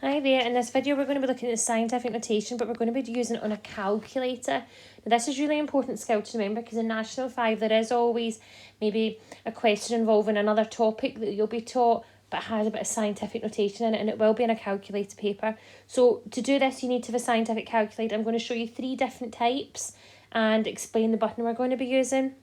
Hi there, in this video we're going to be looking at scientific notation, but we're going to be using it on a calculator. Now this is really important skill to remember because in National 5 there is always maybe a question involving another topic that you'll be taught but has a bit of scientific notation in it, and it will be in a calculator paper. So to do this you need to have a scientific calculator. I'm going to show you 3 different types and explain the button we're going to be using.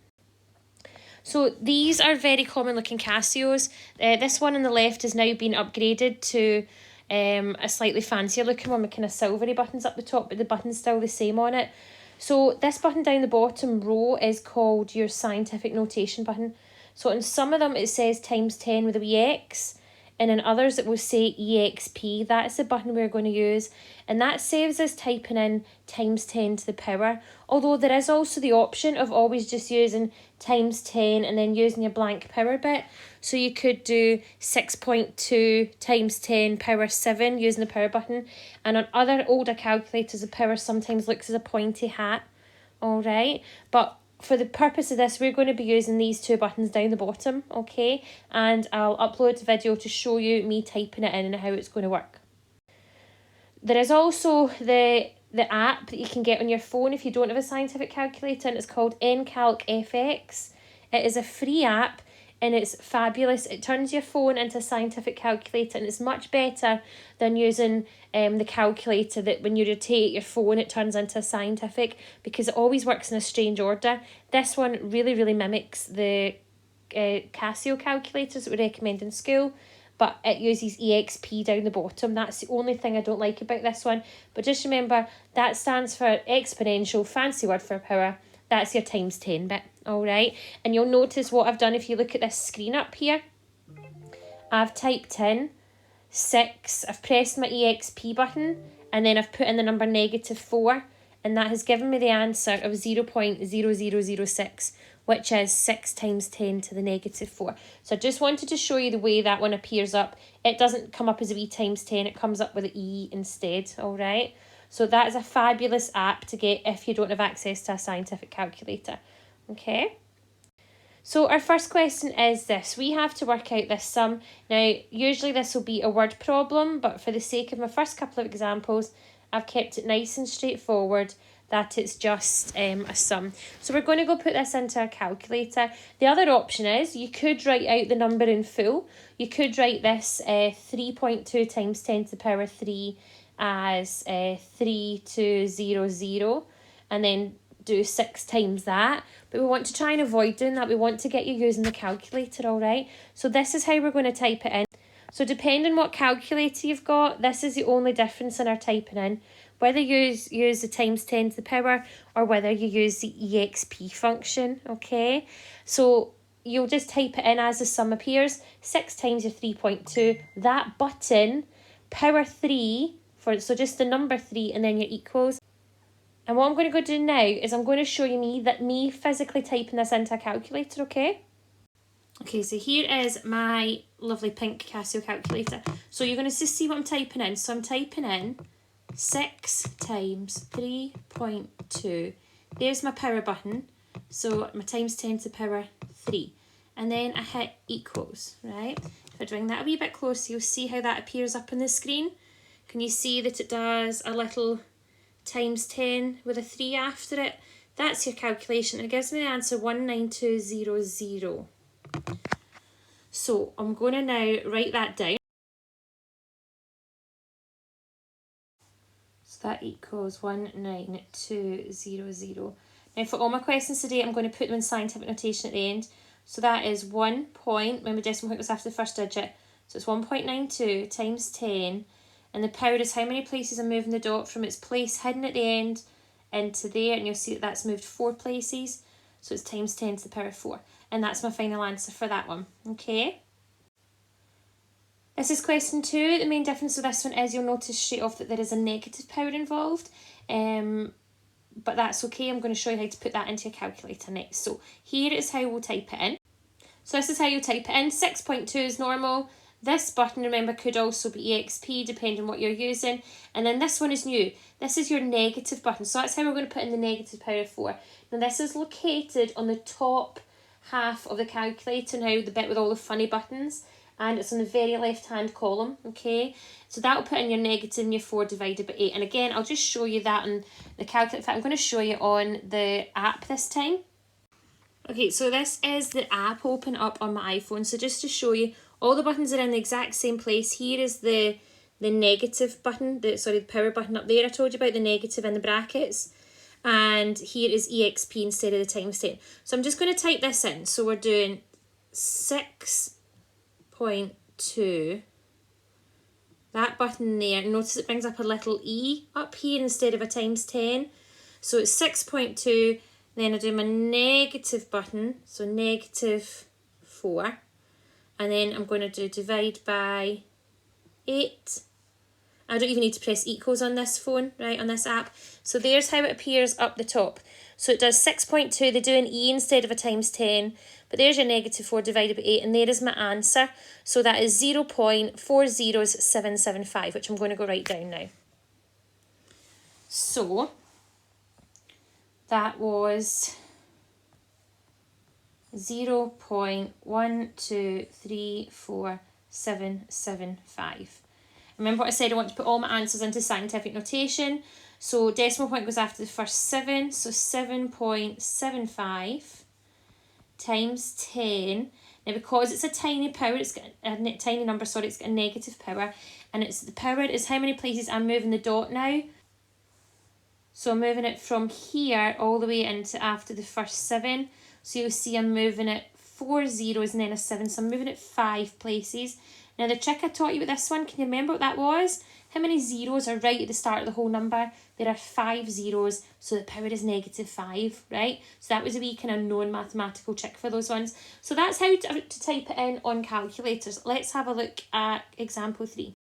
So these are very common looking Casios. This one on the left has now been upgraded to a slightly fancier looking one with kind of silvery buttons up the top, but the button's still the same on it. So this button down the bottom row is called your scientific notation button. So in some of them it says times 10 with a wee x, and in others it will say EXP. That's the button we're going to use, and that saves us typing in times 10 to the power. Although there is also the option of always just using times 10 and then using your blank power bit. So you could do 6.2 times 10 power 7 using the power button. And on other older calculators, the power sometimes looks as a pointy hat. Alright, but for the purpose of this, we're going to be using these 2 buttons down the bottom, okay? And I'll upload a video to show you me typing it in and how it's going to work. There is also the app that you can get on your phone if you don't have a scientific calculator, and it's called Incalc FX. It is a free app and it's fabulous. It turns your phone into a scientific calculator, and it's much better than using the calculator that when you rotate your phone it turns into a scientific, because it always works in a strange order. This one really mimics the Casio calculators that we recommend in school, but it uses EXP down the bottom. That's the only thing I don't like about this one. But just remember, that stands for exponential, fancy word for power. That's your times 10 bit, alright? And you'll notice what I've done if you look at this screen up here. I've typed in 6, I've pressed my EXP button, and then I've put in the number -4, and that has given me the answer of 0.0006, which is 6 times 10 to the -4. So I just wanted to show you the way that one appears up. It doesn't come up as a wee times 10, it comes up with an E instead, alright? So that is a fabulous app to get if you don't have access to a scientific calculator, okay? So our first question is this. We have to work out this sum. Now, usually this will be a word problem, but for the sake of my first couple of examples, I've kept it nice and straightforward that it's just a sum. So we're going to go put this into a calculator. The other option is you could write out the number in full. You could write this 3.2 times 10 to the power 3 as 3200, and then do 6 times that. But we want to try and avoid doing that. We want to get you using the calculator, alright? So this is how we're going to type it in. So depending what calculator you've got, this is the only difference in our typing in. Whether you use the times 10 to the power or whether you use the EXP function, okay? So you'll just type it in as the sum appears. 6 times your 3.2. That button, power 3, so just the number 3 and then your equals. And what I'm going to go do now is I'm going to show you me physically typing this into a calculator, okay? Okay, so here is my lovely pink Casio calculator. So you're going to just see what I'm typing in. So I'm typing in 6 times 3.2. There's my power button. So my times 10 to the power 3. And then I hit equals, right? If I bring that a wee bit closer, you'll see how that appears up on the screen. Can you see that it does a little times 10 with a 3 after it? That's your calculation. It gives me the answer 19200. So I'm going to now write that down. So that equals 19200. Now for all my questions today, I'm going to put them in scientific notation at the end. So that is 1 point, when my decimal point was after the first digit. So it's 1.92 times 10. And the power is how many places I'm moving the dot from its place hidden at the end into there. And you'll see that that's moved 4 places. So it's times 10 to the power 4. And that's my final answer for that one. Okay. This is question 2. The main difference with this one is you'll notice straight off that there is a negative power involved. But that's okay. I'm going to show you how to put that into your calculator next. So here is how we'll type it in. So this is how you type it in. 6.2 is normal. This button, remember, could also be EXP depending on what you're using. And then this one is new. This is your negative button. So that's how we're going to put in the negative power 4. Now this is located on the top half of the calculator now, the bit with all the funny buttons. and it's on the very left-hand column, okay? So that'll put in your negative and your 4 divided by 8. And again, I'll just show you that on the calculator. In fact, I'm going to show you on the app this time. Okay, so this is the app open up on my iPhone. So just to show you, all the buttons are in the exact same place. Here is the negative button, the power button up there I told you about, the negative in the brackets. And here is EXP instead of the times 10. So I'm just going to type this in. So we're doing 6.2. That button there, notice it brings up a little E up here instead of a times 10. So it's 6.2. Then I do my negative button, so negative 4. And then I'm going to do divide by 8. I don't even need to press equals on this phone, right, on this app. So there's how it appears up the top. So it does 6.2, they do an E instead of a times 10. But there's your negative 4 divided by 8, and there is my answer. So that is 0.40775, which I'm going to go write down now. So that was 0.123477.5. Remember what I said, I want to put all my answers into scientific notation. So decimal point goes after the first 7, so 7.75 times 10. Now because it's a tiny power, it's got a tiny number, sorry, it's got a negative power. And it's the power is how many places I'm moving the dot now. So I'm moving it from here all the way into after the first 7. So you'll see I'm moving it 4 zeros and then a 7. So I'm moving it 5 places. Now the trick I taught you with this one, can you remember what that was? How many zeros are right at the start of the whole number? There are 5 zeros, so the power is negative 5, right? So that was a wee kind of known mathematical trick for those ones. So that's how to type it in on calculators. Let's have a look at example 3.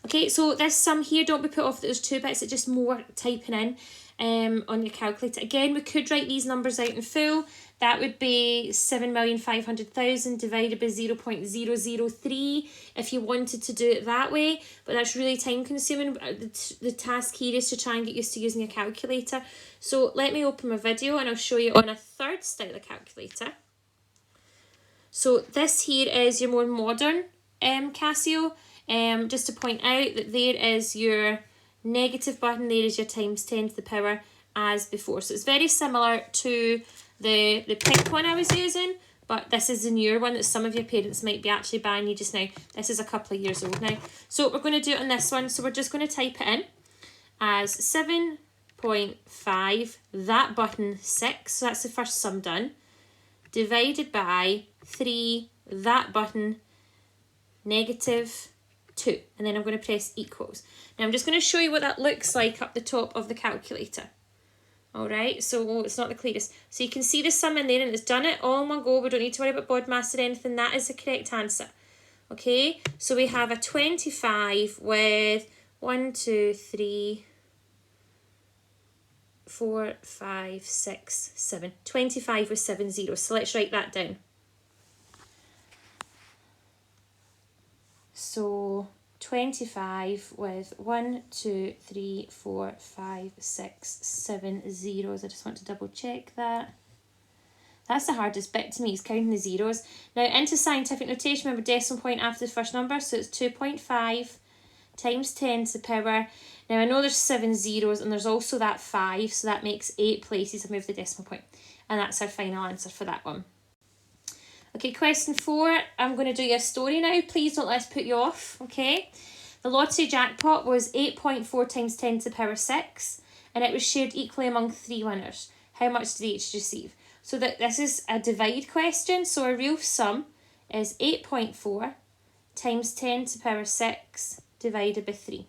Okay, so this sum here, don't be put off that there's 2 bits, it's just more typing in on your calculator. Again, we could write these numbers out in full. That would be 7,500,000 divided by 0.003 if you wanted to do it that way. But that's really time consuming. The task here is to try and get used to using your calculator. So let me open my video and I'll show you on a third style of calculator. So this here is your more modern Casio. Just to point out that there is your negative button, there is your times 10 to the power as before. So it's very similar to the pink one I was using, but this is the newer one that some of your parents might be actually buying you just now. This is a couple of years old now. So we're going to do it on this one. So we're just going to type it in as 7.5, that button 6, so that's the first sum done, divided by 3, that button negative 2, and then I'm going to press equals. Now I'm just going to show you what that looks like up the top of the calculator. Alright, so it's not the clearest. So you can see the sum in there and it's done it all in one go. We don't need to worry about BODMAS or anything. That is the correct answer. Okay, so we have a 25 with 1, 2, 3, 4, 5, 6, 7. 25 with 7 zeros. So let's write that down. So 25 with 1, 2, 3, 4, 5, 6, 7 zeros. I just want to double check that. That's the hardest bit to me, is counting the zeros. Now into scientific notation, remember decimal point after the first number, so it's 2.5 times 10 to the power. Now I know there's 7 zeros and there's also that 5, so that makes 8 places I've moved the decimal point. And that's our final answer for that one. Okay, question 4, I'm going to do your story now. Please don't let us put you off, okay? The lottery jackpot was 8.4 times 10 to the power 6, and it was shared equally among 3 winners. How much did they each receive? So this is a divide question, so our real sum is 8.4 times 10 to the power 6 divided by 3.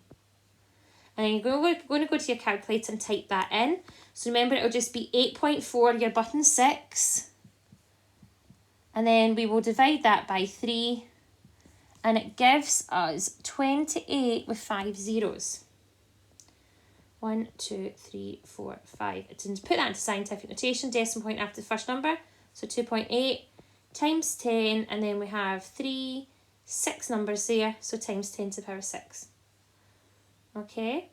And then you're going to go to your calculator and type that in. So remember, it'll just be 8.4, your button 6, and then we will divide that by 3, and it gives us 28 with 5 zeros. 1, 2, 3, 4, 5. To put that into scientific notation, decimal point after the first number, so 2.8 times 10, and then we have 3, 6 numbers there, so times 10 to the power 6. Okay,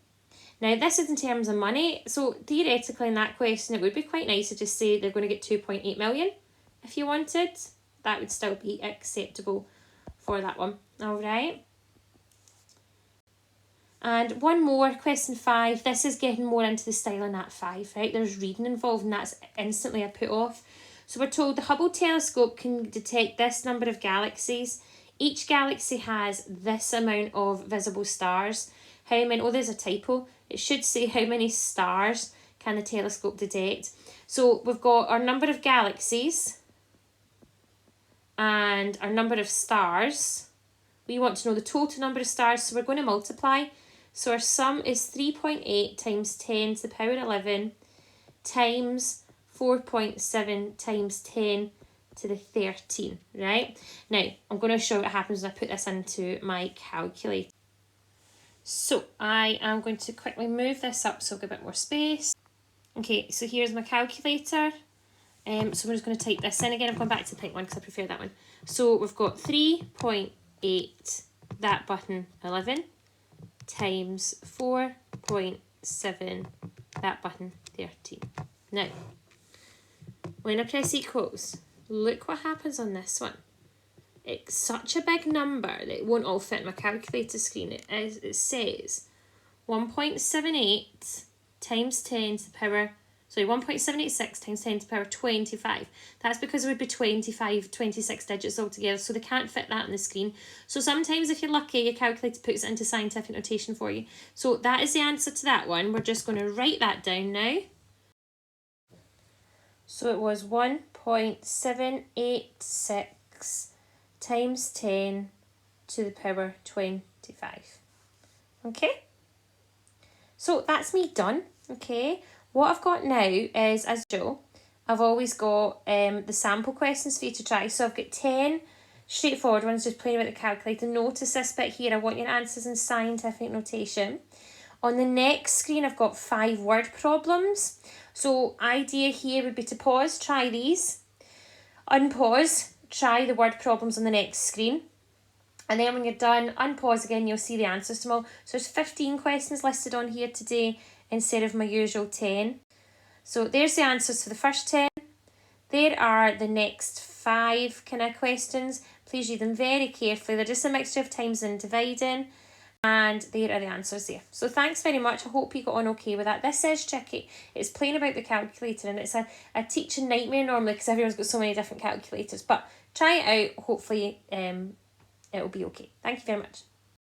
now this is in terms of money, so theoretically in that question it would be quite nice to just say they're going to get 2.8 million. If you wanted, that would still be acceptable for that one. All right. And one more, question 5. This is getting more into the style of Nat 5, right? There's reading involved and that's instantly a put off. So we're told the Hubble telescope can detect this number of galaxies. Each galaxy has this amount of visible stars. How many, oh there's a typo. It should say how many stars can the telescope detect. So we've got our number of galaxies and our number of stars. We want to know the total number of stars, so we're going to multiply. So our sum is 3.8 times 10 to the power 11 times 4.7 times 10 to the 13, right? Now, I'm going to show what happens when I put this into my calculator. So I am going to quickly move this up so I've got a bit more space. Okay, so here's my calculator. So we're just going to type this in again. I'm going back to the pink one because I prefer that one. So we've got 3.8, that button 11, times 4.7, that button 13. Now, when I press equals, look what happens on this one. It's such a big number that it won't all fit in my calculator screen. It says 1.78 times 10 to the power, 1.786 times 10 to the power 25. That's because it would be 26 digits altogether, so they can't fit that on the screen. So sometimes if you're lucky, your calculator puts it into scientific notation for you. So that is the answer to that one. We're just going to write that down now. So it was 1.786 times 10 to the power 25. Okay? So that's me done, okay? What I've got now is, as usual, I've always got the sample questions for you to try. So I've got 10 straightforward ones, just playing with the calculator. Notice this bit here, I want your answers in scientific notation. On the next screen, I've got 5 word problems. So idea here would be to pause, try these, unpause, try the word problems on the next screen. And then when you're done, unpause again, you'll see the answers to them all. So there's 15 questions listed on here today instead of my usual 10. So there's the answers for the first 10. There are the next 5 kind of questions. Please read them very carefully. They're just a mixture of times and dividing. And there are the answers there. So thanks very much. I hope you got on okay with that. This is tricky. It's playing about the calculator and it's a teaching nightmare normally because everyone's got so many different calculators. But try it out. Hopefully it'll be okay. Thank you very much.